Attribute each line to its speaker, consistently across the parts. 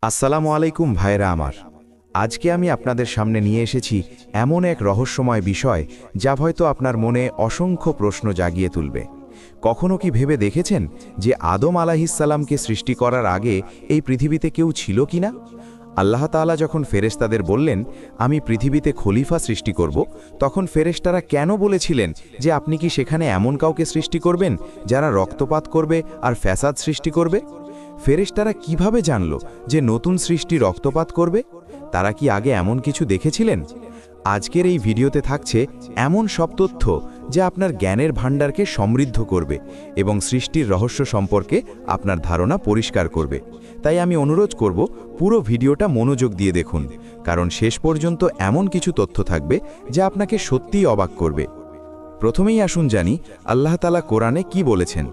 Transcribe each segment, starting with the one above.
Speaker 1: আসসালামু আলাইকুম ভাইরা আমার। আজকে আমি আপনাদের সামনে নিয়ে এসেছি এমন এক রহস্যময় বিষয় যা হয়তো আপনার মনে অসংখ্য প্রশ্ন জাগিয়ে তুলবে। কখনো কি ভেবে দেখেছেন যে আদম আলাইহিসসালামকে সৃষ্টি করার আগে এই পৃথিবীতে কেউ ছিল কিনা? আল্লাহ তাআলা যখন ফেরেশতাদের বললেন আমি পৃথিবীতে খলিফা সৃষ্টি করব, তখন ফেরেশতারা কেন বলেছিলেন যে আপনি কি সেখানে এমন কাউকে সৃষ্টি করবেন যারা রক্তপাত করবে আর ফ্যাসাদ সৃষ্টি করবে? ফেরেশতারা কিভাবে জানল যে নতুন সৃষ্টি রক্তপাত করবে? তারা কি আগে এমন কিছু দেখেছিলেন? আজকের এই ভিডিওতে থাকছে এমন সব তথ্য যা আপনার জ্ঞানের ভাণ্ডারকে সমৃদ্ধ করবে এবং সৃষ্টির রহস্য সম্পর্কে আপনার ধারণা পরিষ্কার করবে। তাই আমি অনুরোধ করব পুরো ভিডিওটা মনোযোগ দিয়ে দেখুন, কারণ শেষ পর্যন্ত এমন কিছু তথ্য থাকবে যা আপনাকে সত্যিই অবাক করবে। প্রথমেই আসুন জানি আল্লাহ তাআলা কোরআনে কি বলেছেন।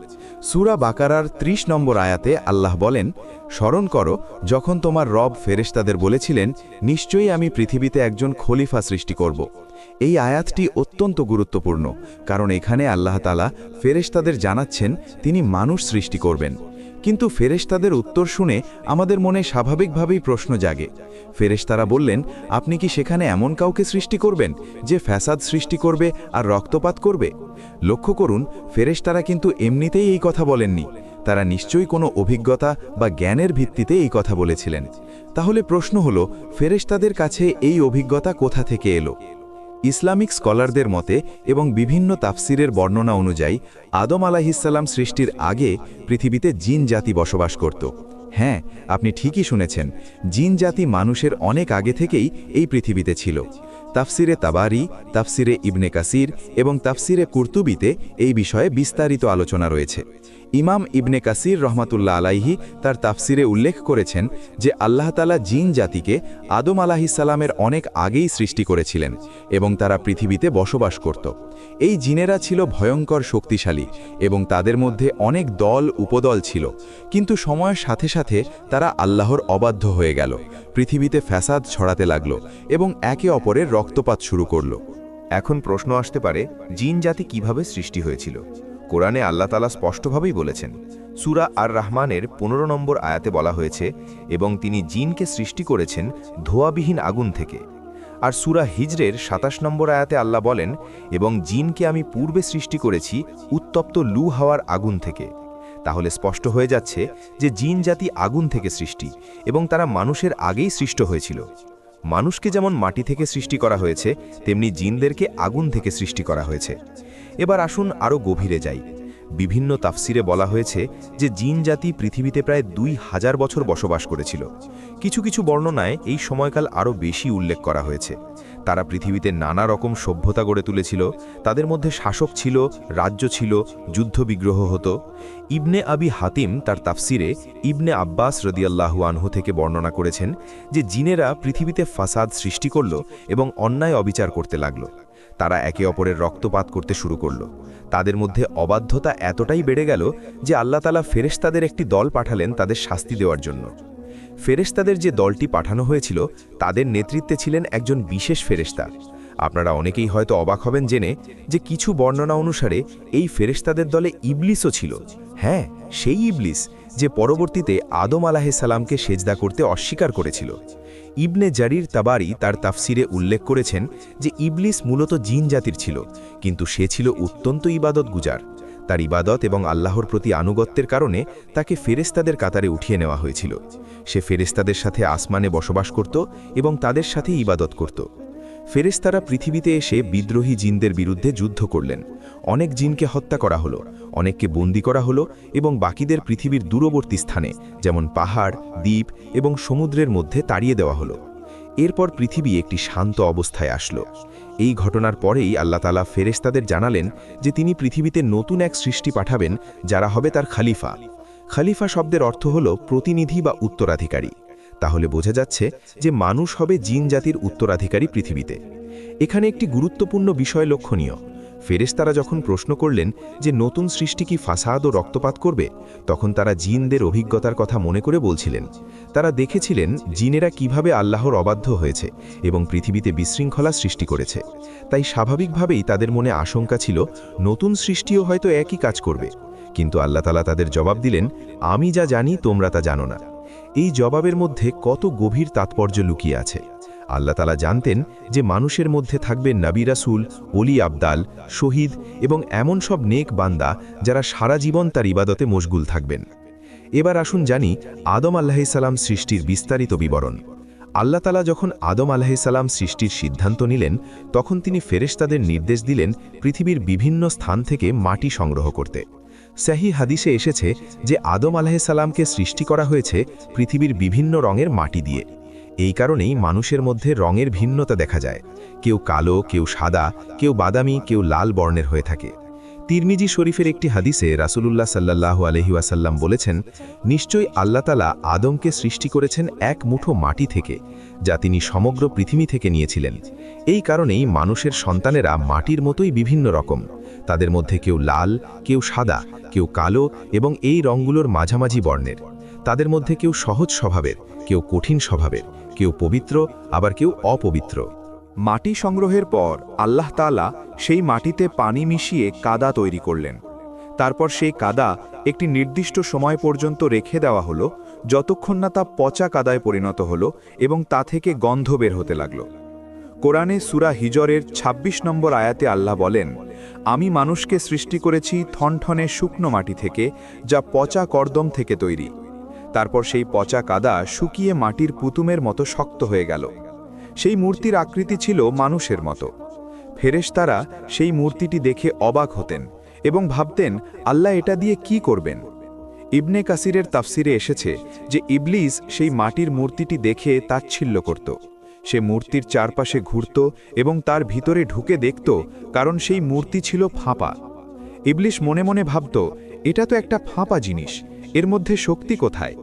Speaker 1: সূরা বাকারার ৩০ নম্বর আয়াতে আল্লাহ বলেন, স্মরণ করো যখন তোমার রব ফেরেশতাদের বলেছিলেন নিশ্চয়ই আমি পৃথিবীতে একজন খলিফা সৃষ্টি করব। এই আয়াতটি অত্যন্ত গুরুত্বপূর্ণ, কারণ এখানে আল্লাহ তাআলা ফেরেশতাদের জানাচ্ছেন তিনি মানুষ সৃষ্টি করবেন। কিন্তু ফেরেশতাদের উত্তর শুনে আমাদের মনে স্বাভাবিকভাবেই প্রশ্ন জাগে। ফেরেশতারা বললেন, আপনি কি সেখানে এমন কাউকে সৃষ্টি করবেন যে ফ্যাসাদ সৃষ্টি করবে আর রক্তপাত করবে? লক্ষ্য করুন, ফেরেশতারা কিন্তু এমনিতেই এই কথা বলেননি। তারা নিশ্চয়ই কোনো অভিজ্ঞতা বা জ্ঞানের ভিত্তিতে এই কথা বলেছিলেন। তাহলে প্রশ্ন হলো, ফেরেশতাদের কাছে এই অভিজ্ঞতা কোথা থেকে এলো? ইসলামিক স্কলারদের মতে এবং বিভিন্ন তাফসিরের বর্ণনা অনুযায়ী আদম আলাইহিসসালাম সৃষ্টির আগে পৃথিবীতে জিন জাতি বসবাস করত। হ্যাঁ, আপনি ঠিকই শুনেছেন, জিন জাতি মানুষের অনেক আগে থেকেই এই পৃথিবীতে ছিল। তাফসিরে তাবারি, তাফসিরে ইবনে কাসির এবং তাফসিরে কুরতুবিতে এই বিষয়ে বিস্তারিত আলোচনা রয়েছে। ইমাম ইবনে কাসির রহমাতুল্লাহ আলাইহি তার তাফসিরে উল্লেখ করেছেন যে আল্লাহ তাআলা জিন জাতিকে আদম আলাইহিসসালামের অনেক আগেই সৃষ্টি করেছিলেন এবং তারা পৃথিবীতে বসবাস করত। এই জিনেরা ছিল ভয়ঙ্কর শক্তিশালী এবং তাদের মধ্যে অনেক দল উপদল ছিল, কিন্তু সময়ের সাথে সাথে তারা আল্লাহর অবাধ্য হয়ে গেল, পৃথিবীতে ফ্যাসাদ ছড়াতে লাগলো এবং একে অপরের রক্তপাত শুরু করল।
Speaker 2: এখন প্রশ্ন আসতে পারে, জিন জাতি কিভাবে সৃষ্টি হয়েছিল? কোরআনে আল্লাহ তাআলা স্পষ্টভাবেই বলেছেন। সূরা আর রহমানের ১৫ নম্বর আয়াতে বলা হয়েছে, এবং তিনি জিনকে সৃষ্টি করেছেন ধোঁয়াবিহীন আগুন থেকে। আর সূরা হিজরের ২৭ নম্বর আয়াতে আল্লাহ বলেন, এবং জিনকে আমি পূর্বে সৃষ্টি করেছি উত্তপ্ত লু হাওয়ার আগুন থেকে। তাহলে স্পষ্ট হয়ে যাচ্ছে যে জিন জাতি আগুন থেকে সৃষ্টি এবং তারা মানুষের আগেই সৃষ্ট হয়েছিল। মানুষকে যেমন মাটি থেকে সৃষ্টি করা হয়েছে, তেমনি জিনদেরকে আগুন থেকে সৃষ্টি করা হয়েছে। এবার আসুন আরও গভীরে যাই। বিভিন্ন তাফসিরে বলা হয়েছে যে জিন জাতি পৃথিবীতে প্রায় ২০০০ বছর বসবাস করেছিল। কিছু কিছু বর্ণনায় এই সময়কাল আরও বেশি উল্লেখ করা হয়েছে। তারা পৃথিবীতে নানা রকম সভ্যতা গড়ে তুলেছিল। তাদের মধ্যে শাসক ছিল, রাজ্য ছিল, যুদ্ধবিগ্রহ হতো। ইবনে আবি হাতিম তার তাফসিরে ইবনে আব্বাস রাদিয়াল্লাহু আনহু থেকে বর্ণনা করেছেন যে জিনেরা পৃথিবীতে ফাসাদ সৃষ্টি করল এবং অন্যায় অবিচার করতে লাগল। তারা একে অপরের রক্তপাত করতে শুরু করল। তাদের মধ্যে অবাধ্যতা এতটাই বেড়ে গেল যে আল্লাহ তাআলা ফেরেশতাদের একটি দল পাঠালেন তাদের শাস্তি দেওয়ার জন্য। ফেরেশতাদের যে দলটি পাঠানো হয়েছিল তাদের নেতৃত্বে ছিলেন একজন বিশেষ ফেরেশতা। আপনারা অনেকেই হয়তো অবাক হবেন জেনে যে কিছু বর্ণনা অনুসারে এই ফেরেশতাদের দলে ইবলিসও ছিল। হ্যাঁ, সেই ইবলিস যে পরবর্তীতে আদম আলাইহিসসালামকে সেজদা করতে অস্বীকার করেছিল। ইবনে জারির তাবারি তার তাফসিরে উল্লেখ করেছেন যে ইবলিস মূলত জিন জাতির ছিল, কিন্তু সে ছিল অত্যন্ত ইবাদতগুজার। তার ইবাদত এবং আল্লাহর প্রতি আনুগত্যের কারণে তাকে ফেরেশতাদের কাতারে উঠিয়ে নেওয়া হয়েছিল। সে ফেরেশতাদের সাথে আসমানে বসবাস করত এবং তাদের সাথে ইবাদত করত। ফেরেশতারা পৃথিবীতে এসে বিদ্রোহী জিনদের বিরুদ্ধে যুদ্ধ করলেন। অনেক জিনকে হত্যা করা হলো, অনেককে বন্দী করা হলো এবং বাকিদের পৃথিবীর দূরবর্তী স্থানে যেমন পাহাড়, দ্বীপ এবং সমুদ্রের মধ্যে তাড়িয়ে দেওয়া হলো। এরপর পৃথিবী একটি শান্ত অবস্থায় আসলো। এই ঘটনার পরেই আল্লাহ তাআলা ফেরেশতাদের জানালেন যে তিনি পৃথিবীতে নতুন এক সৃষ্টি পাঠাবেন যারা হবে তার খলিফা। খলিফা শব্দের অর্থ হল প্রতিনিধি বা উত্তরাধিকারী। তাহলে বোঝা যাচ্ছে যে মানুষ হবে জিন জাতির উত্তরাধিকারী পৃথিবীতে। এখানে একটি গুরুত্বপূর্ণ বিষয় লক্ষণীয়। ফেরেশতারা যখন প্রশ্ন করলেন যে নতুন সৃষ্টি কি ফাসাদ ও রক্তপাত করবে, তখন তারা জিনদের অভিজ্ঞতার কথা মনে করে বলছিলেন। তারা দেখেছিলেন জিনেরা কিভাবে আল্লাহর অবাধ্য হয়েছে এবং পৃথিবীতে বিশৃঙ্খলা সৃষ্টি করেছে। তাই স্বাভাবিকভাবেই তাদের মনে আশঙ্কা ছিল নতুন সৃষ্টিও হয়তো একই কাজ করবে। কিন্তু আল্লাহ তাআলা তাদের জবাব দিলেন, আমি যা জানি তোমরা তা জানো না। এই জবাবের মধ্যে কত গভীর তাৎপর্য লুকিয়ে আছে। আল্লাহ তাআলা জানতেন যে মানুষের মধ্যে থাকবে নবী রাসূল, ওলি আবদাল, শহীদ এবং এমন সব নেক বান্দা যারা সারা জীবন তার ইবাদতে মশগুল থাকবেন। এবার আসুন জানি আদম আলাইহিসসালাম সৃষ্টির বিস্তারিত বিবরণ। আল্লাহ তাআলা যখন আদম আলাইহিসসালাম সৃষ্টির সিদ্ধান্ত নিলেন, তখন তিনি ফেরেশতাদের নির্দেশ দিলেন পৃথিবীর বিভিন্ন স্থান থেকে মাটি সংগ্রহ করতে। সহিহ হাদিসে এসেছে যে আদম আলাইহিসসালামকে সৃষ্টি করা হয়েছে পৃথিবীর বিভিন্ন রঙের মাটি দিয়ে। এই কারণেই মানুষের মধ্যে রঙের ভিন্নতা দেখা যায়। কেউ কালো, কেউ সাদা, কেউ বাদামি, কেউ লাল বর্ণের হয়ে থাকে। তিরমিজি শরীফের একটি হাদিসে রাসূলুল্লাহ সাল্লাল্লাহু আলাইহি ওয়াসাল্লাম বলেছেন, নিশ্চয়ই আল্লাহ তাআলা আদমকে সৃষ্টি করেছেন এক মুঠো মাটি থেকে, যা তিনি সমগ্র পৃথিবী থেকে নিয়েছিলেন। এই কারণেই মানুষের সন্তানেরা মাটির মতোই বিভিন্ন রকম। তাদের মধ্যে কেউ লাল, কেউ সাদা, কেউ কালো এবং এই রঙগুলোর মাঝামাঝি বর্ণের। তাদের মধ্যে কেউ সহজ স্বভাবের, কেউ কঠিন স্বভাবের, কেউ পবিত্র, আবার কেউ অপবিত্র।
Speaker 3: মাটি সংগ্রহের পর আল্লাহ তাআলা সেই মাটিতে পানি মিশিয়ে কাদা তৈরি করলেন। তারপর সেই কাদা একটি নির্দিষ্ট সময় পর্যন্ত রেখে দেওয়া হলো, যতক্ষণ না তা পচা কাদায় পরিণত হলো এবং তা থেকে গন্ধ বের হতে লাগল। কোরআনে সূরা হিজরের ২৬ নম্বর আয়াতে আল্লাহ বলেন, আমি মানুষকে সৃষ্টি করেছি থনথনে শুকনো মাটি থেকে, যা পচা কর্দম থেকে তৈরি। তারপর সেই পচা কাদা শুকিয়ে মাটির পুতুমের মতো শক্ত হয়ে গেল। সেই মূর্তির আকৃতি ছিল মানুষের মতো। ফেরেশতারা সেই মূর্তিটি দেখে অবাক হতেন এবং ভাবতেন আল্লাহ এটা দিয়ে কি করবেন। ইবনে কাসিরের তাফসিরে এসেছে যে ইবলিস সেই মাটির মূর্তিটি দেখে তাচ্ছিল্য করত। সে মূর্তির চারপাশে ঘুরত এবং তার ভিতরে ঢুকে দেখত, কারণ সেই মূর্তি ছিল ফাঁপা। ইবলিস মনে মনে ভাবত, এটা তো একটা ফাঁপা জিনিস, এর মধ্যে শক্তি কোথায়?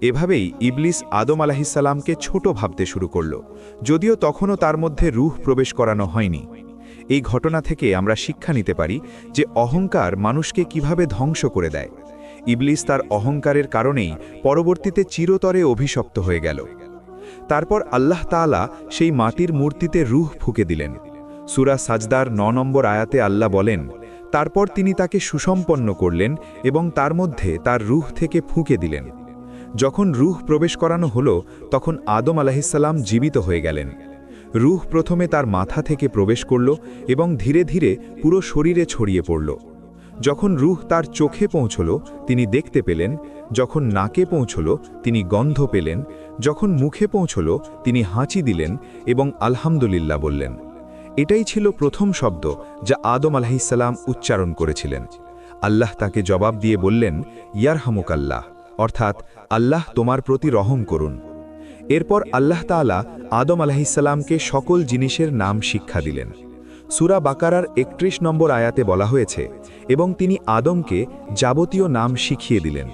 Speaker 3: এভাবেই ইবলিস আদম আলাইহিসসালামকে ছোট ভাবতে শুরু করল, যদিও তখনও তার মধ্যে রূহ প্রবেশ করানো হয়নি। এই ঘটনা থেকে আমরা শিক্ষা নিতে পারি যে অহংকার মানুষকে কিভাবে ধ্বংস করে দেয়। ইবলিস তার অহংকারের কারণেই পরবর্তীতে চিরতরে অভিশপ্ত হয়ে গেল। তারপর আল্লাহ তাআলা সেই মাটির মূর্তিতে রূহ ফুঁকে দিলেন। সূরা সাজদার ৯ নম্বর আয়াতে আল্লাহ বলেন, তারপর তিনি তাকে সুসম্পন্ন করলেন এবং তার মধ্যে তার রূহ থেকে ফুঁকে দিলেন। যখন রূহ প্রবেশ করানো হলো, তখন আদম আলাইহিসসালাম জীবিত হয়ে গেলেন। রূহ প্রথমে তার মাথা থেকে প্রবেশ করল এবং ধীরে ধীরে পুরো শরীরে ছড়িয়ে পড়ল। যখন রূহ তার চোখে পৌঁছল, তিনি দেখতে পেলেন। যখন নাকে পৌঁছল, তিনি গন্ধ পেলেন। যখন মুখে পৌঁছল, তিনি হাঁচি দিলেন এবং আলহামদুলিল্লাহ বললেন। এটাই ছিল প্রথম শব্দ যা আদম আলাইহিসসালাম উচ্চারণ করেছিলেন। আল্লাহ তাকে জবাব দিয়ে বললেন, ইয়ারহামুকাল্লাহ, অর্থাৎ আল্লাহ তোমার প্রতি রহম করুন। এরপর আল্লাহ তাআলা আদম আলাইহিসসালামকে সকল জিনিসের নাম শিক্ষা দিলেন। সূরা বাকারার ৩১ নম্বর আয়াতে বলা হয়েছে, এবং তিনি আদমকে যাবতীয় নাম শিখিয়ে দিলেন।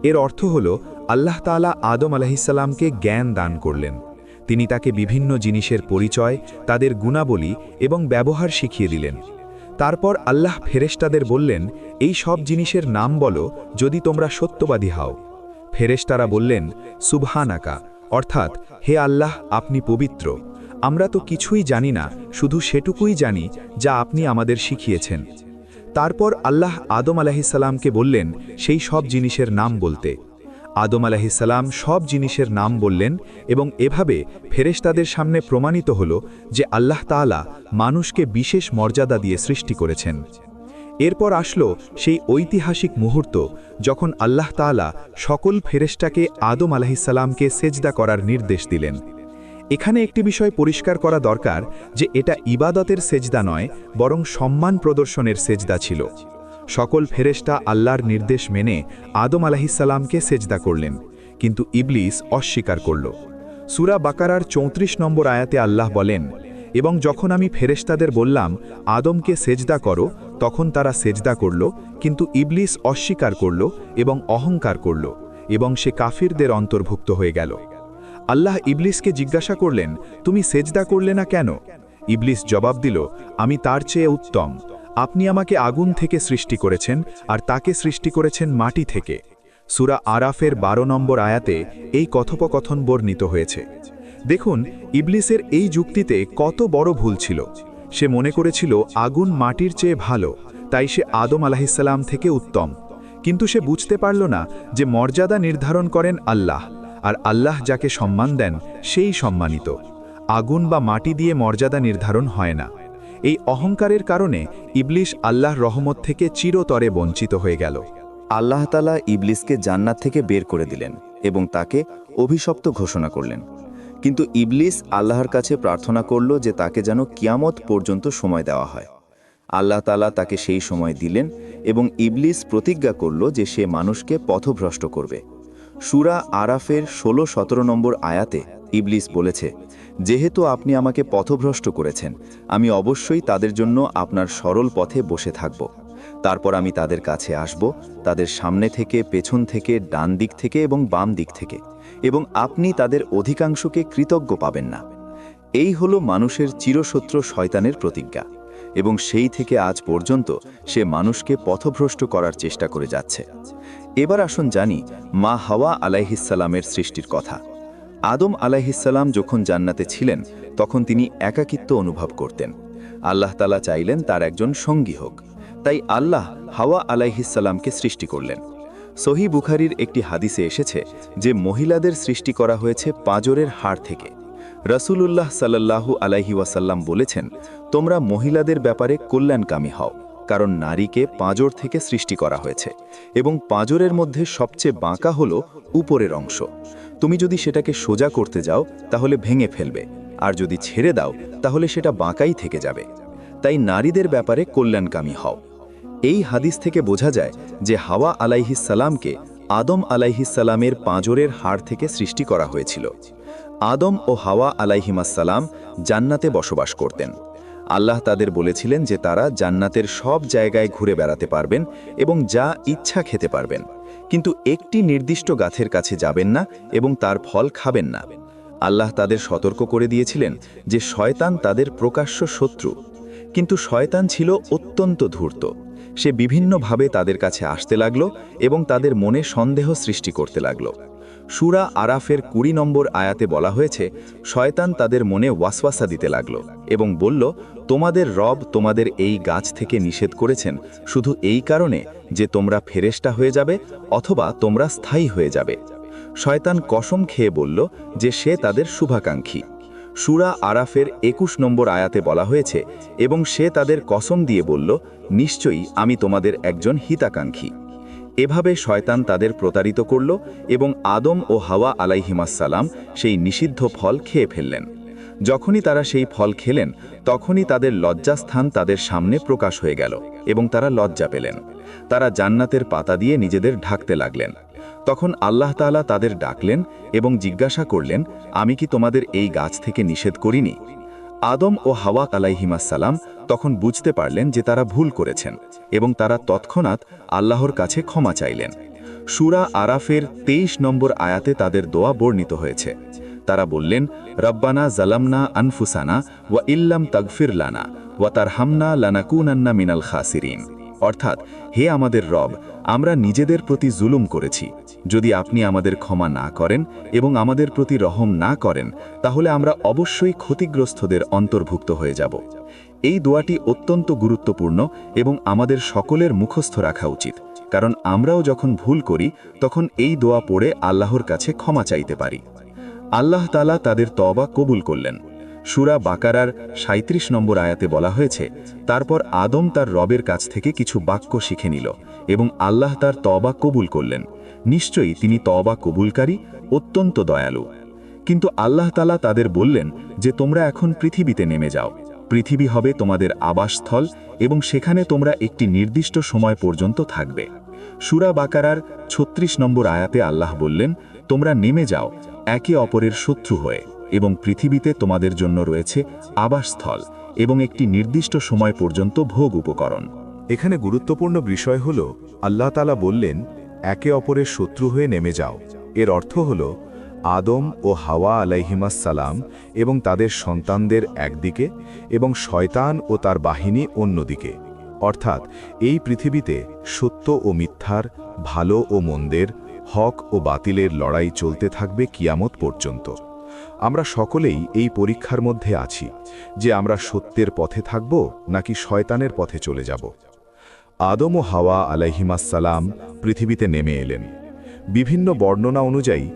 Speaker 3: এর অর্থ হল আল্লাহ তাআলা আদম আলাইহিসসালামকে জ্ঞান দান করলেন। তিনি তাকে বিভিন্ন জিনিসের পরিচয়, তাদের গুণাবলী এবং ব্যবহার শিখিয়ে দিলেন। তারপর আল্লাহ ফেরেশতাদের বললেন, এই সব জিনিসের নাম বলো যদি তোমরা সত্যবাদী হও। ফেরেশতারা বললেন, সুবহানাকা, অর্থাৎ হে আল্লাহ, আপনি পবিত্র। আমরা তো কিছুই জানি না, শুধু সেটুকুই জানি যা আপনি আমাদের শিখিয়েছেন। তারপর আল্লাহ আদম আলাইহিসসালামকে বললেন সেই সব জিনিসের নাম বলতে। আদম আলাইহিসসালাম সব জিনিসের নাম বললেন এবং এভাবে ফেরেশতাদের সামনে প্রমাণিত হল যে আল্লাহ তাআলা মানুষকে বিশেষ মর্যাদা দিয়ে সৃষ্টি করেছেন। এরপর আসলো সেই ঐতিহাসিক মুহূর্ত যখন আল্লাহ তাআলা সকল ফেরেশতাকে আদম আলাইহিসসালামকে সেজদা করার নির্দেশ দিলেন। এখানে একটি বিষয় পরিষ্কার করা দরকার যে এটা ইবাদতের সেজদা নয়, বরং সম্মান প্রদর্শনের সেজদা ছিল। সকল ফেরেশতা আল্লাহর নির্দেশ মেনে আদম আলাইহিসসালামকে সেজদা করলেন, কিন্তু ইবলিস অস্বীকার করল। সূরা বাকারার ৩৪ নম্বর আয়াতে আল্লাহ বলেন, এবং যখন আমি ফেরেশতাদের বললাম আদমকে সেজদা করো, তখন তারা সেজদা করল, কিন্তু ইবলিস অস্বীকার করল এবং অহংকার করল, এবং সে কাফিরদের অন্তর্ভুক্ত হয়ে গেল। আল্লাহ ইবলিসকে জিজ্ঞাসা করলেন, তুমি সেজদা করলে না কেন? ইবলিস জবাব দিল, আমি তার চেয়ে উত্তম। আপনি আমাকে আগুন থেকে সৃষ্টি করেছেন আর তাকে সৃষ্টি করেছেন মাটি থেকে। সূরা আরাফের ১২ নম্বর আয়াতে এই কথোপকথন বর্ণিত হয়েছে। দেখুন ইবলিসের এই যুক্তিতে কত বড় ভুল ছিল। সে মনে করেছিল আগুন মাটির চেয়ে ভালো, তাই সে আদম আলাইহিসসালাম থেকে উত্তম। কিন্তু সে বুঝতে পারল না যে মর্যাদা নির্ধারণ করেন আল্লাহ, আর আল্লাহ যাকে সম্মান দেন সেই সম্মানিত। আগুন বা মাটি দিয়ে মর্যাদা নির্ধারণ হয় না। এই অহংকারের কারণে ইবলিস আল্লাহর রহমত থেকে চিরতরে বঞ্চিত হয়ে গেল।
Speaker 4: আল্লাহ তাআলা ইবলিসকে জান্নাত থেকে বের করে দিলেন এবং তাকে অভিশপ্ত ঘোষণা করলেন। কিন্তু ইবলিস আল্লাহর কাছে প্রার্থনা করল যে তাকে যেন কিয়ামত পর্যন্ত সময় দেওয়া হয়। আল্লাহ তাআলা তাকে সেই সময় দিলেন এবং ইবলিস প্রতিজ্ঞা করল যে সে মানুষকে পথভ্রষ্ট করবে। সূরা আরাফের 16-17 নম্বর আয়াতে ইবলিস বলেছে, যেহেতু আপনি আমাকে পথভ্রষ্ট করেছেন, আমি অবশ্যই তাদের জন্য আপনার সরল পথে বসে থাকব। তারপর আমি তাদের কাছে আসব, তাদের সামনে থেকে, পেছন থেকে, ডান দিক থেকে এবং বাম দিক থেকে, এবং আপনি তাদের অধিকাংশকে কৃতজ্ঞ পাবেন না। এই হলো মানুষের চিরশত্রু শয়তানের প্রতিজ্ঞা, এবং সেই থেকে আজ পর্যন্ত সে মানুষকে পথভ্রষ্ট করার চেষ্টা করে যাচ্ছে। এবার আসুন জানি মা হাওয়া আলাইহিসসালামের সৃষ্টির কথা। আদম আলাইহিসসালাম যখন জান্নাতে ছিলেন তখন তিনি একাকিত্ব অনুভব করতেন। আল্লাহ তাআলা চাইলেন তার একজন সঙ্গী হোক, তাই আল্লাহ হাওয়া আলাইহিসসালামকে সৃষ্টি করলেন। সহিহ বুখারীর একটি হাদিসে এসেছে যে মহিলাদের সৃষ্টি করা হয়েছে পাঁজরের হাড় থেকে। রাসূলুল্লাহ সাল্লাল্লাহু আলাইহি ওয়াসাল্লাম বলেছেন, তোমরা মহিলাদের ব্যাপারে কল্যাণকামী হও, কারণ নারীকে পাঁজর থেকে সৃষ্টি করা হয়েছে এবং পাঁজরের মধ্যে সবচেয়ে বাঁকা হলো উপরের অংশ। তুমি যদি সেটাকে সোজা করতে যাও তাহলে ভেঙে ফেলবে, আর যদি ছেড়ে দাও তাহলে সেটা বাঁকাই থেকে যাবে। তাই নারীদের ব্যাপারে কল্যাণকামী হও। এই হাদিস থেকে বোঝা যায় যে হাওয়া আলাইহিসসালামকে আদম আলাইহিসসালামের পাঁজরের হাড় থেকে সৃষ্টি করা হয়েছিল। আদম ও হাওয়া আলাইহিমাসসালাম জান্নাতে বসবাস করতেন। আল্লাহ তাদের বলেছিলেন যে তারা জান্নাতের সব জায়গায় ঘুরে বেড়াতে পারবেন এবং যা ইচ্ছা খেতে পারবেন, কিন্তু একটি নির্দিষ্ট গাছের কাছে যাবেন না এবং তার ফল খাবেন না। আল্লাহ তাদের সতর্ক করে দিয়েছিলেন যে শয়তান তাদের প্রকাশ্য শত্রু, কিন্তু শয়তান ছিল অত্যন্ত ধূর্ত। সে বিভিন্নভাবে তাদের কাছে আসতে লাগলো এবং তাদের মনে সন্দেহ সৃষ্টি করতে লাগলো। সূরা আরাফের 20 নম্বর আয়াতে বলা হয়েছে, শয়তান তাদের মনে ওয়াসওয়াসা দিতে লাগলো এবং বলল, তোমাদের রব তোমাদের এই গাছ থেকে নিষেধ করেছেন শুধু এই কারণে যে তোমরা ফেরেশতা হয়ে যাবে অথবা তোমরা স্থায়ী হয়ে যাবে। শয়তান কসম খেয়ে বলল যে সে তাদের শুভাকাঙ্ক্ষী। সূরা আরাফের 21 নম্বর আয়াতে বলা হয়েছে, এবং সে তাদের কসম দিয়ে বলল, নিশ্চয়ই আমি তোমাদের একজন হিতাকাঙ্ক্ষী। এভাবে শয়তান তাদের প্রতারিত করল এবং আদম ও হাওয়া আলাইহিমাসসালাম সেই নিষিদ্ধ ফল খেয়ে ফেললেন। যখনই তারা সেই ফল খেলেন তখনই তাদের লজ্জাস্থান তাদের সামনে প্রকাশ হয়ে গেল এবং তারা লজ্জা পেলেন। তারা জান্নাতের পাতা দিয়ে নিজেদের ঢাকতে লাগলেন। তখন আল্লাহ তাআলা তাদের ডাকলেন এবং জিজ্ঞাসা করলেন, আমি কি তোমাদের এই গাছ থেকে নিষেধ করিনি? আদম ও হাওয়া আলাইহিমাসসালাম তখন বুঝতে পারলেন যে তারা ভুল করেছেন এবং তারা তৎক্ষণাৎ আল্লাহর কাছে ক্ষমা চাইলেন। সূরা আরাফের 23 নম্বর আয়াতে তাদের দোয়া বর্ণিত হয়েছে। তারা বললেন, রব্বানা জালামনা আনফুসানা ওয়া ইল্লাম তাগফির লানা ওয়া তারহামনা লানাকুনান্না মিনাল খাসিরিন। অর্থাৎ, হে আমাদের রব, আমরা নিজেদের প্রতি জুলুম করেছি। যদি আপনি আমাদের ক্ষমা না করেন এবং আমাদের প্রতি রহম না করেন তাহলে আমরা অবশ্যই ক্ষতিগ্রস্তদের অন্তর্ভুক্ত হয়ে যাব। এই দোয়াটি অত্যন্ত গুরুত্বপূর্ণ এবং আমাদের সকলের মুখস্থ রাখা উচিত, কারণ আমরাও যখন ভুল করি তখন এই দোয়া পড়ে আল্লাহর কাছে ক্ষমা চাইতে পারি। আল্লাহ তাআলা তাদের তওবা কবুল করলেন। সূরা বাকারার 37 নম্বর আয়াতে বলা হয়েছে, তারপর আদম তার রবের কাছ থেকে কিছু বাক্য শিখে নিল এবং আল্লাহ তার তওবা কবুল করলেন। নিশ্চয়ই তিনি তওবা কবুলকারী, অত্যন্ত দয়ালু। কিন্তু আল্লাহ তাআলা তাদের বললেন যে তোমরা এখন পৃথিবীতে নেমে যাও। পৃথিবী হবে তোমাদের আবাসস্থল এবং সেখানে তোমরা একটি নির্দিষ্ট সময় পর্যন্ত থাকবে। সূরা বাকারার 36 নম্বর আয়াতে আল্লাহ বললেন, তোমরা নেমে যাও একে অপরের শত্রু হয়ে, এবং পৃথিবীতে তোমাদের জন্য রয়েছে আবাসস্থল এবং একটি নির্দিষ্ট সময় পর্যন্ত ভোগ উপকরণ।
Speaker 3: এখানে গুরুত্বপূর্ণ বিষয় হল, আল্লাহ তাআলা বললেন একে অপরের শত্রু হয়ে নেমে যাও। এর অর্থ হল আদম ও হাওয়া আলাইহিমাসসালাম এবং তাদের সন্তানদের একদিকে এবং শয়তান ও তার বাহিনী অন্যদিকে। অর্থাৎ এই পৃথিবীতে সত্য ও মিথ্যার, ভালো ও মন্দের, হক ও বাতিলের লড়াই চলতে থাকবে কিয়ামত পর্যন্ত। আমরা সকলেই এই পরীক্ষার মধ্যে আছি যে আমরা সত্যের পথে থাকব নাকি শয়তানের পথে চলে যাব। আদম ও হাওয়া আলাইহিমাসসালাম পৃথিবীতে নেমে এলেন। বিভিন্ন বর্ণনা অনুযায়ী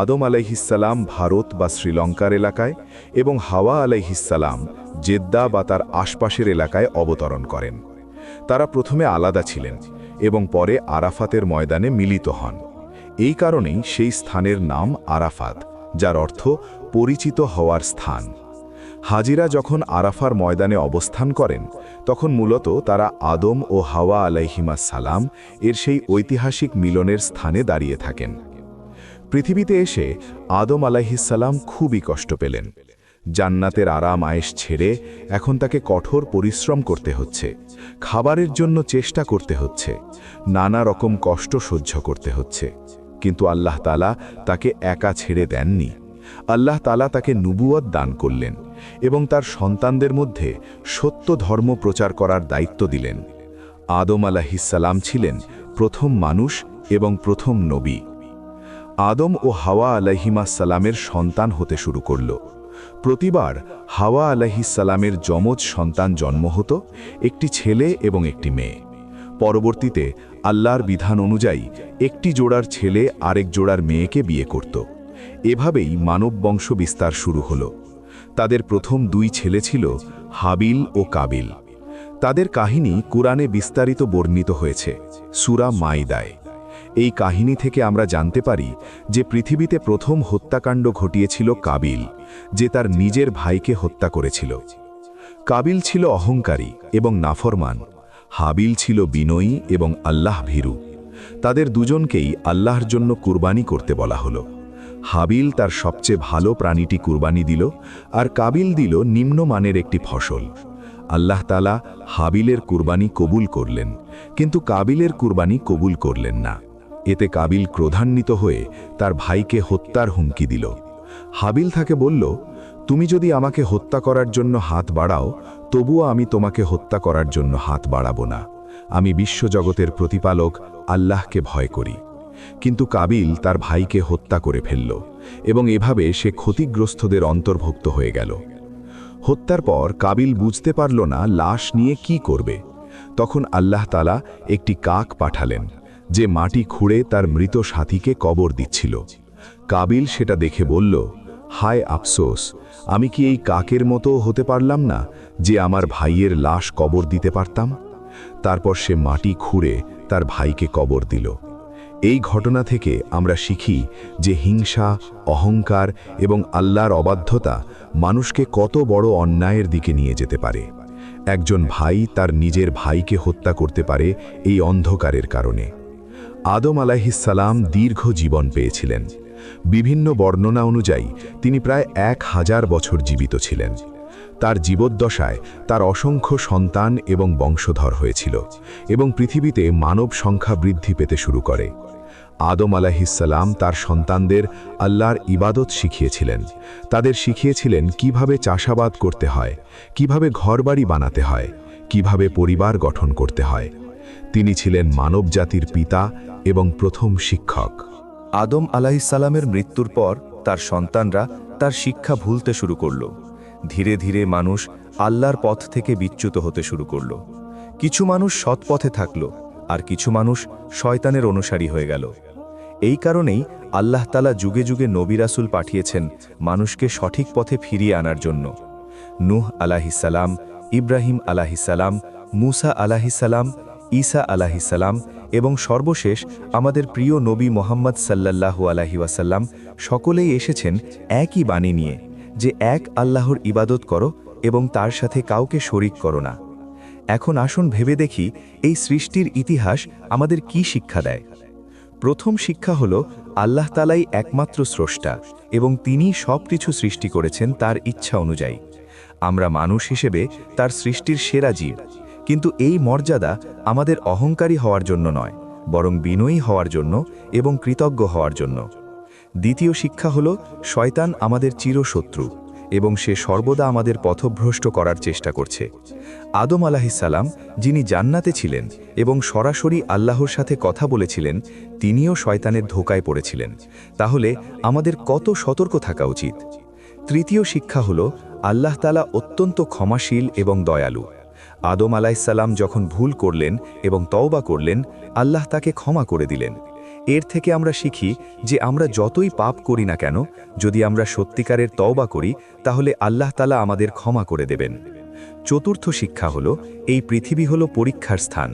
Speaker 3: আদম আলাইহিসসালাম ভারত বা শ্রীলঙ্কার এলাকায় এবং হাওয়া আলাইহিসসালাম জেদ্দা বা তার আশপাশের এলাকায় অবতরণ করেন। তারা প্রথমে আলাদা ছিলেন এবং পরে আরাফাতের ময়দানে মিলিত হন। এই কারণেই সেই স্থানের নাম আরাফাত, যার অর্থ পরিচিত হওয়ার স্থান। হাজিরা যখন আরাফার ময়দানে অবস্থান করেন তখন মূলত তারা আদম ও হাওয়া আলাইহিমাস সালাম এর সেই ঐতিহাসিক মিলনের স্থানে দাঁড়িয়ে থাকেন। পৃথিবীতে এসে আদম আলাইহিসসালাম খুবই কষ্ট পেলেন। জান্নাতের আরাম আয়েশ ছেড়ে এখন তাকে কঠোর পরিশ্রম করতে হচ্ছে, খাবারের জন্য চেষ্টা করতে হচ্ছে, নানা রকম কষ্ট সহ্য করতে হচ্ছে। কিন্তু আল্লাহ তাআলা তাকে একা ছেড়ে দেননি। আল্লাহ তাআলা তাকে নবুয়ত দান করলেন এবং তার সন্তানদের মধ্যে সত্য ধর্ম প্রচার করার দায়িত্ব দিলেন। আদম আলাইহিসসালাম ছিলেন প্রথম মানুষ এবং প্রথম নবী। আদম ও হাওয়া আলাইহিমাসসালামের সন্তান হতে শুরু করল। প্রতিবার হাওয়া আলাইহিসসালামের যমজ সন্তান জন্ম হতো, একটি ছেলে এবং একটি মেয়ে। পরবর্তীতে আল্লাহর বিধান অনুযায়ী একটি জোড়ার ছেলে আরেক জোড়ার মেয়েকে বিয়ে করত। এভাবেই মানব বংশ বিস্তার শুরু হলো। তাদের প্রথম দুই ছেলে ছিল হাবিল ও কাবিল। তাদের কাহিনী কুরআনে বিস্তারিত বর্ণিত হয়েছে সূরা মাইদায়। এই কাহিনী থেকে আমরা জানতে পারি যে পৃথিবীতে প্রথম হত্যাকাণ্ড ঘটিয়েছিল কাবিল, যে তার নিজের ভাইকে হত্যা করেছিল। কাবিল ছিল অহংকারী এবং নাফরমান, হাবিল ছিল বিনয়ী এবং আল্লাহ ভীরু। তাদের দুজনকেই আল্লাহর জন্য কুরবানি করতে বলা হলো। হাবিল তার সবচেয়ে ভালো প্রাণীটি কুরবানি দিল, আর কাবিল দিল নিম্নমানের একটি ফসল। আল্লাহ তাআলা হাবিলের কুরবানি কবুল করলেন, কিন্তু কাবিলের কুরবানি কবুল করলেন না। এতে কাবিল ক্রোধান্বিত হয়ে তার ভাইকে হত্যার হুমকি দিল। হাবিল তাকে বলল, তুমি যদি আমাকে হত্যা করার জন্য হাত বাড়াও, তবুও আমি তোমাকে হত্যা করার জন্য হাত বাড়াবো না। আমি বিশ্বজগতের প্রতিপালক আল্লাহকে ভয় করি। কিন্তু কাবিল তার ভাইকে হত্যা করে ফেলল এবং এভাবে সে ক্ষতিগ্রস্তদের অন্তর্ভুক্ত হয়ে গেল। হত্যার পর কাবিল বুঝতে পারল না লাশ নিয়ে কি করবে। তখন আল্লাহ তাআলা একটি কাক পাঠালেন, যে মাটি খুঁড়ে তার মৃত সাথীকে কবর দিচ্ছিল। কাবিল সেটা দেখে বলল, হায় আফসোস, আমি কি এই কাকের মতো হতে পারলাম না যে আমার ভাইয়ের লাশ কবর দিতে পারতাম। তারপর সে মাটি খুঁড়ে তার ভাইকে কবর দিল। এই ঘটনা থেকে আমরা শিখি যে হিংসা, অহংকার এবং আল্লাহর অবাধ্যতা মানুষকে কত বড় অন্যায়ের দিকে নিয়ে যেতে পারে। একজন ভাই তার নিজের ভাইকে হত্যা করতে পারে এই অন্ধকারের কারণে। আদম আলাইহিসসালাম দীর্ঘ জীবন পেয়েছিলেন। বিভিন্ন বর্ণনা অনুযায়ী তিনি প্রায় 1000 বছর জীবিত ছিলেন। তার জীবদ্দশায় তার অসংখ্য সন্তান এবং বংশধর হয়েছিল এবং পৃথিবীতে মানব সংখ্যা বৃদ্ধি পেতে শুরু করে। আদম আলাইহিসসালাম তার সন্তানদের আল্লাহর ইবাদত শিখিয়েছিলেন। তাদের শিখিয়েছিলেন কিভাবে চাষাবাদ করতে হয়, কিভাবে ঘরবাড়ি বানাতে হয়, কিভাবে পরিবার গঠন করতে হয়। তিনি ছিলেন মানবজাতির পিতা এবং প্রথম শিক্ষক।
Speaker 4: আদম আলাইহিসসালামের মৃত্যুর পর তার সন্তানরা তার শিক্ষা ভুলতে শুরু করল। ধীরে ধীরে মানুষ আল্লাহর পথ থেকে বিচ্যুত হতে শুরু করল। কিছু মানুষ সৎ পথে থাকল, আর কিছু মানুষ শয়তানের অনুসারী হয়ে গেল। এই কারণেই আল্লাহ তাআলা যুগে যুগে নবী রাসূল পাঠিয়েছেন মানুষকে সঠিক পথে ফিরিয়ে আনার জন্য। নূহ আলাইহিসসালাম, ইব্রাহিম আলাইহিসসালাম, মুসা আলাইহিসসালাম, ঈসা আলাইহিসসালাম এবং সর্বশেষ আমাদের প্রিয় নবী মুহাম্মদ সাল্লাল্লাহু আলাইহি ওয়াসাল্লাম সকলেই এসেছেন একই বাণী নিয়ে, যে এক আল্লাহর ইবাদত করো এবং তার সাথে কাউকে শরীক করো না। এখন আসুন ভেবে দেখি এই সৃষ্টির ইতিহাস আমাদের কি শিক্ষা দেয়। প্রথম শিক্ষা হলো আল্লাহ তাআলাই একমাত্র স্রষ্টা এবং তিনি সব কিছু সৃষ্টি করেছেন তার ইচ্ছা অনুযায়ী। আমরা মানুষ হিসেবে তার সৃষ্টির সেরা জীব, কিন্তু এই মর্যাদা আমাদের অহংকারী হওয়ার জন্য নয়, বরং বিনয়ী হওয়ার জন্য এবং কৃতজ্ঞ হওয়ার জন্য। দ্বিতীয় শিক্ষা হলো শয়তান আমাদের চিরশত্রু এবং সে সর্বদা আমাদের পথভ্রষ্ট করার চেষ্টা করছে। আদম আলাইহিসসালাম, যিনি জান্নাতে ছিলেন এবং সরাসরি আল্লাহর সাথে কথা বলেছিলেন, তিনিও শয়তানের ধোকায় পড়েছিলেন। তাহলে আমাদের কত সতর্ক থাকা উচিত। তৃতীয় শিক্ষা হলো আল্লাহ তাআলা অত্যন্ত ক্ষমাশীল এবং দয়ালু। আদম আলাইহিসসালাম যখন ভুল করলেন এবং তওবা করলেন, আল্লাহ তাকে ক্ষমা করে দিলেন।
Speaker 3: এর থেকে আমরা শিখি যে আমরা যতই পাপ করি না কেন, যদি আমরা সত্যিকারের তওবা করি তাহলে আল্লাহ তাআলা আমাদের ক্ষমা করে দেবেন। চতুর্থ শিক্ষা হলো, এই পৃথিবী হলো পরীক্ষার স্থান।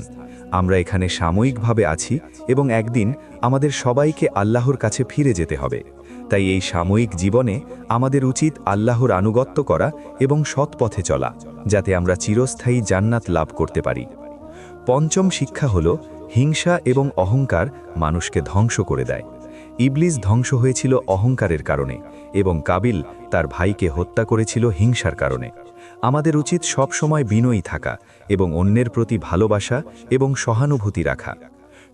Speaker 3: আমরা এখানে সাময়িকভাবে আছি এবং একদিন আমাদের সবাইকে আল্লাহর কাছে ফিরে যেতে হবে। তাই এই সাময়িক জীবনে আমাদের উচিত আল্লাহর আনুগত্য করা এবং সৎ পথে চলা, যাতে আমরা চিরস্থায়ী জান্নাত লাভ করতে পারি। পঞ্চম শিক্ষা হলো, হিংসা এবং অহংকার মানুষকে ধ্বংস করে দেয়। ইবলিস ধ্বংস হয়েছিল অহংকারের কারণে এবং কাবিল তার ভাইকে হত্যা করেছিল হিংসার কারণে। আমাদের উচিত সব সময় বিনয়ী থাকা এবং অন্যের প্রতি ভালোবাসা এবং সহানুভূতি রাখা।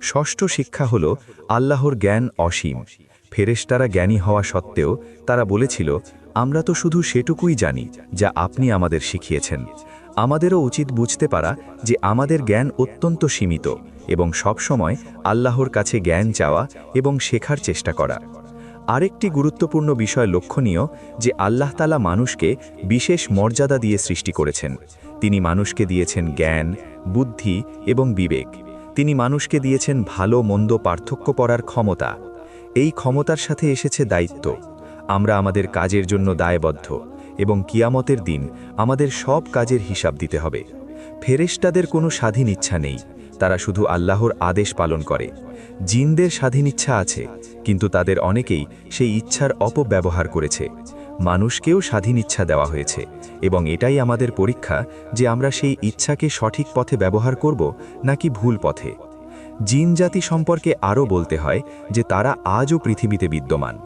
Speaker 3: ষষ্ঠ শিক্ষা হল, আল্লাহর জ্ঞান অসীম। ফেরেশতারা জ্ঞানী হওয়া সত্ত্বেও তারা বলেছিল, আমরা তো শুধু সেটুকুই জানি যা আপনি আমাদের শিখিয়েছেন। আমাদেরও উচিত বুঝতে পারা যে আমাদের জ্ঞান অত্যন্ত সীমিত এবং সব সময় আল্লাহর কাছে জ্ঞান চাওয়া এবং শেখার চেষ্টা করা। আরেকটি গুরুত্বপূর্ণ বিষয় লক্ষণীয় যে আল্লাহ তাআলা মানুষকে বিশেষ মর্যাদা দিয়ে সৃষ্টি করেছেন। তিনি মানুষকে দিয়েছেন জ্ঞান, বুদ্ধি এবং বিবেক। তিনি মানুষকে দিয়েছেন ভালো মন্দ পার্থক্য করার ক্ষমতা। এই ক্ষমতার সাথে এসেছে দায়িত্ব। আমরা আমাদের কাজের জন্য দায়বদ্ধ এবং কিয়ামতের দিন আমাদের সব কাজের হিসাব দিতে হবে। ফেরেশতাদের কোনো স্বাধীন ইচ্ছা নেই, তারা শুধু আল্লাহর আদেশ পালন করে। জিনদের স্বাধীন ইচ্ছা আছে, কিন্তু তাদের অনেকেই সেই ইচ্ছার অপব্যবহার করেছে। মানুষকেও স্বাধীন ইচ্ছা দেওয়া হয়েছে এবং এটাই আমাদের পরীক্ষা যে আমরা সেই ইচ্ছাকে সঠিক পথে ব্যবহার করব নাকি ভুল পথে। জিন জাতি সম্পর্কে আরও বলতে হয় যে তারা আজও পৃথিবীতে বিদ্যমান।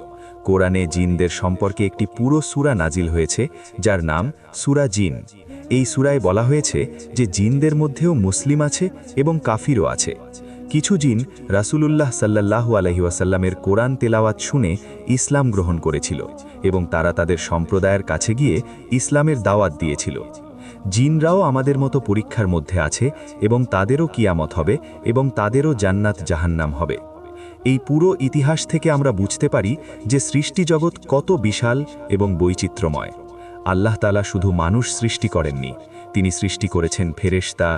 Speaker 3: কোরআনে জিনদের সম্পর্কে একটি পুরো সূরা নাজিল হয়েছে যার নাম সূরা জিন। এই সূরায় বলা হয়েছে যে জিনদের মধ্যেও মুসলিম আছে এবং কাফিরও আছে। কিছু জিন রাসূলুল্লাহ সাল্লাল্লাহু আলাইহি ওয়াসাল্লামের কোরআন তেলাওয়াত শুনে ইসলাম গ্রহণ করেছিল এবং তারা তাদের সম্প্রদায়ের কাছে গিয়ে ইসলামের দাওয়াত দিয়েছিল। জিনরাও আমাদের মতো পরীক্ষার মধ্যে আছে এবং তাদেরও কিয়ামত হবে এবং তাদেরও জান্নাত জাহান্নাম হবে। এই পুরো ইতিহাস থেকে আমরা বুঝতে পারি যে সৃষ্টি জগৎ কত বিশাল এবং বৈচিত্র্যময়। আল্লাহ তাআলা শুধু মানুষ সৃষ্টি করেননি, তিনি সৃষ্টি করেছেন ফেরেশতা,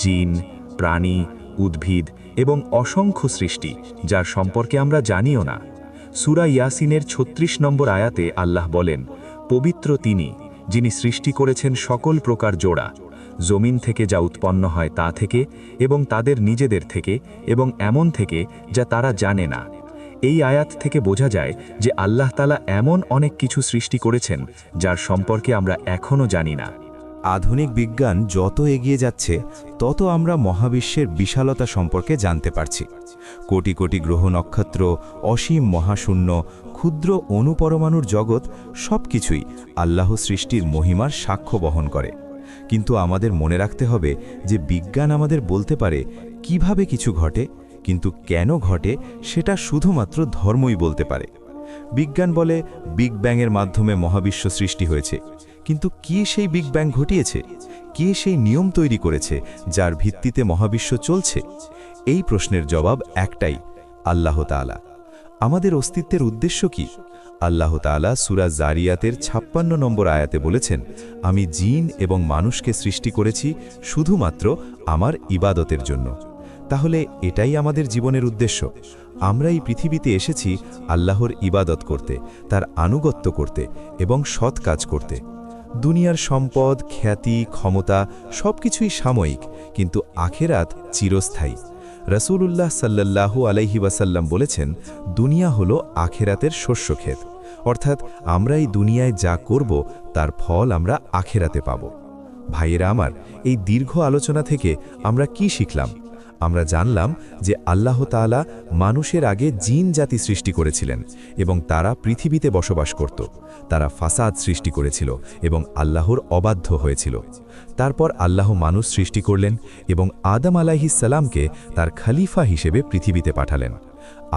Speaker 3: জিন, প্রাণী, উদ্ভিদ এবং অসংখ্য সৃষ্টি যার সম্পর্কে আমরা জানিও না। সূরা ইয়াসিনের ৩৬ নম্বর আয়াতে আল্লাহ বলেন, পবিত্র তিনি যিনি সৃষ্টি করেছেন সকল প্রকার জোড়া, জমিন থেকে যা উৎপন্ন হয় তা থেকে এবং তাদের নিজেদের থেকে এবং এমন থেকে যা তারা জানে না। এই আয়াত থেকে বোঝা যায় যে আল্লাহ তাআলা এমন অনেক কিছু সৃষ্টি করেছেন যার সম্পর্কে আমরা এখনও জানি না।
Speaker 1: আধুনিক বিজ্ঞান যত এগিয়ে যাচ্ছে তত আমরা মহাবিশ্বের বিশালতা সম্পর্কে জানতে পারছি। কোটি কোটি গ্রহ নক্ষত্র, অসীম মহাশূন্য, ক্ষুদ্র অণুপরমাণুর জগৎ সবকিছুই আল্লাহ সৃষ্টির মহিমার সাক্ষ্য বহন করে। কিন্তু আমাদের মনে রাখতে হবে যে বিজ্ঞান আমাদের বলতে পারে কিভাবে কিছু ঘটে, কিন্তু কেন ঘটে সেটা শুধুমাত্র ধর্মই বলতে পারে। বিজ্ঞান বলে বিগ ব্যাংয়ের মাধ্যমে মহাবিশ্ব সৃষ্টি হয়েছে, কিন্তু কে সেই বিগ ব্যাং ঘটিয়েছে? কে সেই নিয়ম তৈরি করেছে যার ভিত্তিতে মহাবিশ্ব চলছে? এই প্রশ্নের জবাব একটাই, আল্লাহ তাআলা। আমাদের অস্তিত্বের উদ্দেশ্য কি? আল্লাহ তাআলা সূরা জারিয়াতের ৫৬ নম্বর আয়াতে বলেছেন, আমি জিন এবং মানুষকে সৃষ্টি করেছি শুধুমাত্র আমার ইবাদতের জন্য। তাহলে এটাই আমাদের জীবনের উদ্দেশ্য। আমরা এই পৃথিবীতে এসেছি আল্লাহর ইবাদত করতে, তার আনুগত্য করতে এবং সৎ কাজ করতে। দুনিয়ার সম্পদ, খ্যাতি, ক্ষমতা সবকিছুই সাময়িক, কিন্তু আখিরাত চিরস্থায়ী। রাসূলুল্লাহ সাল্লাল্লাহু আলাইহি ওয়াসাল্লাম বলেছেন, দুনিয়া হলো আখিরাতের শস্যক্ষেত, অর্থাৎ আমরা এই দুনিয়ায় যা করব তার ফল আমরা আখিরাতে পাব। ভাইয়েরা আমার, এই দীর্ঘ আলোচনা থেকে আমরা কি শিখলাম? আমরা জানলাম যে আল্লাহ তাআলা মানুষের আগে জিন জাতি সৃষ্টি করেছিলেন এবং তারা পৃথিবীতে বসবাস করত। তারা ফাসাদ সৃষ্টি করেছিল এবং আল্লাহর অবাধ্য হয়েছিল। তারপর আল্লাহ মানুষ সৃষ্টি করলেন এবং আদম আলাইহিস সালামকে তার খলিফা হিসেবে পৃথিবীতে পাঠালেন।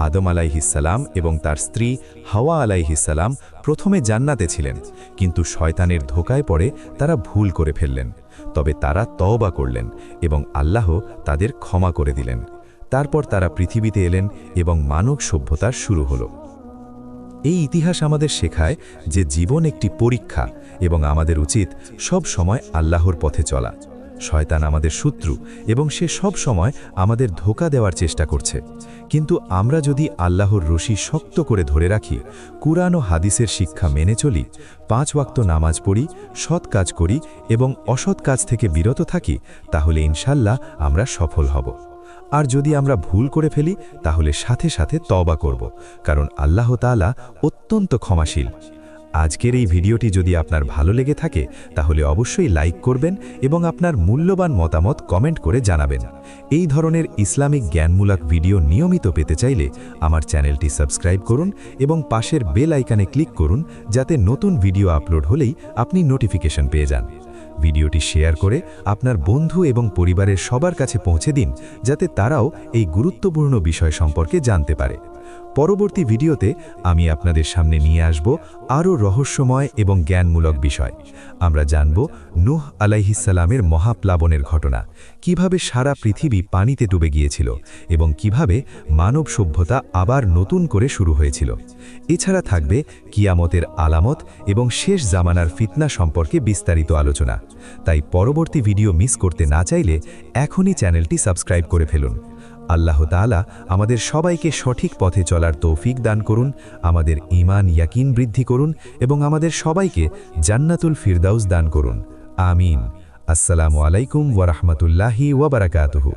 Speaker 1: আদম আলাইহিস সালাম এবং তার স্ত্রী হাওয়া আলাইহিস সালাম প্রথমে জান্নাতে ছিলেন, কিন্তু শয়তানের ধোঁকায় পড়ে তারা ভুল করে ফেললেন। তবে তারা তওবা করলেন এবং আল্লাহ তাদের ক্ষমা করে দিলেন। তারপর তারা পৃথিবীতে এলেন এবং মানব সভ্যতার শুরু হলো। এই ইতিহাস আমাদের শেখায় যে জীবন একটি পরীক্ষা এবং আমাদের উচিত সব সময় আল্লাহর পথে চলা।
Speaker 5: শয়তান আমাদের শত্রু এবং সে সব সময় আমাদের ধোঁকা দেওয়ার চেষ্টা করছে। কিন্তু আমরা যদি আল্লাহর রশি শক্ত করে ধরে রাখি, কুরআন ও হাদিসের শিক্ষা মেনে চলি, 5 ওয়াক্ত নামাজ পড়ি, সৎ কাজ করি এবং অসৎ কাজ থেকে বিরত থাকি, তাহলে ইনশাল্লাহ আমরা সফল হব। আর যদি আমরা ভুল করে ফেলি তাহলে সাথে সাথে তওবা করব, কারণ আল্লাহ তাআলা অত্যন্ত ক্ষমাশীল। আজকের এই ভিডিওটি যদি আপনার ভালো লেগে থাকে তাহলে অবশ্যই লাইক করবেন এবং আপনার মূল্যবান মতামত কমেন্ট করে জানাবেন। এই ধরনের ইসলামিক জ্ঞানমূলক ভিডিও নিয়মিত পেতে চাইলে আমার চ্যানেলটি সাবস্ক্রাইব করুন এবং পাশের বেল আইকনে ক্লিক করুন, যাতে নতুন ভিডিও আপলোড হলেই আপনি নোটিফিকেশন পেয়ে যান। ভিডিওটি শেয়ার করে আপনার বন্ধু এবং পরিবারের সবার কাছে পৌঁছে দিন, যাতে তারাও এই গুরুত্বপূর্ণ বিষয় সম্পর্কে জানতে পারে। পরবর্তী ভিডিওতে আমি আপনাদের সামনে নিয়ে আসব আরও রহস্যময় এবং জ্ঞানমূলক বিষয়। আমরা জানব নূহ আলাইহিসসালামের মহাপ্লাবনের ঘটনা, কিভাবে সারা পৃথিবী পানিতে ডুবে গিয়েছিল এবং কিভাবে মানব সভ্যতা আবার নতুন করে শুরু হয়েছিল। এছাড়া থাকবে কিয়ামতের আলামত এবং শেষ জামানার ফিতনা সম্পর্কে বিস্তারিত আলোচনা। তাই পরবর্তী ভিডিও মিস করতে না চাইলে এখনই চ্যানেলটি সাবস্ক্রাইব করে ফেলুন। আল্লাহ তাআলা আমাদের সবাইকে সঠিক পথে চলার তৌফিক দান করুন, আমাদের ঈমান ইয়াকিন বৃদ্ধি করুন এবং আমাদের সবাইকে জান্নাতুল ফিরদাউস দান করুন। আমিন। আসসালামু আলাইকুম ওয়া রাহমাতুল্লাহি ওয়া বারাকাতুহু।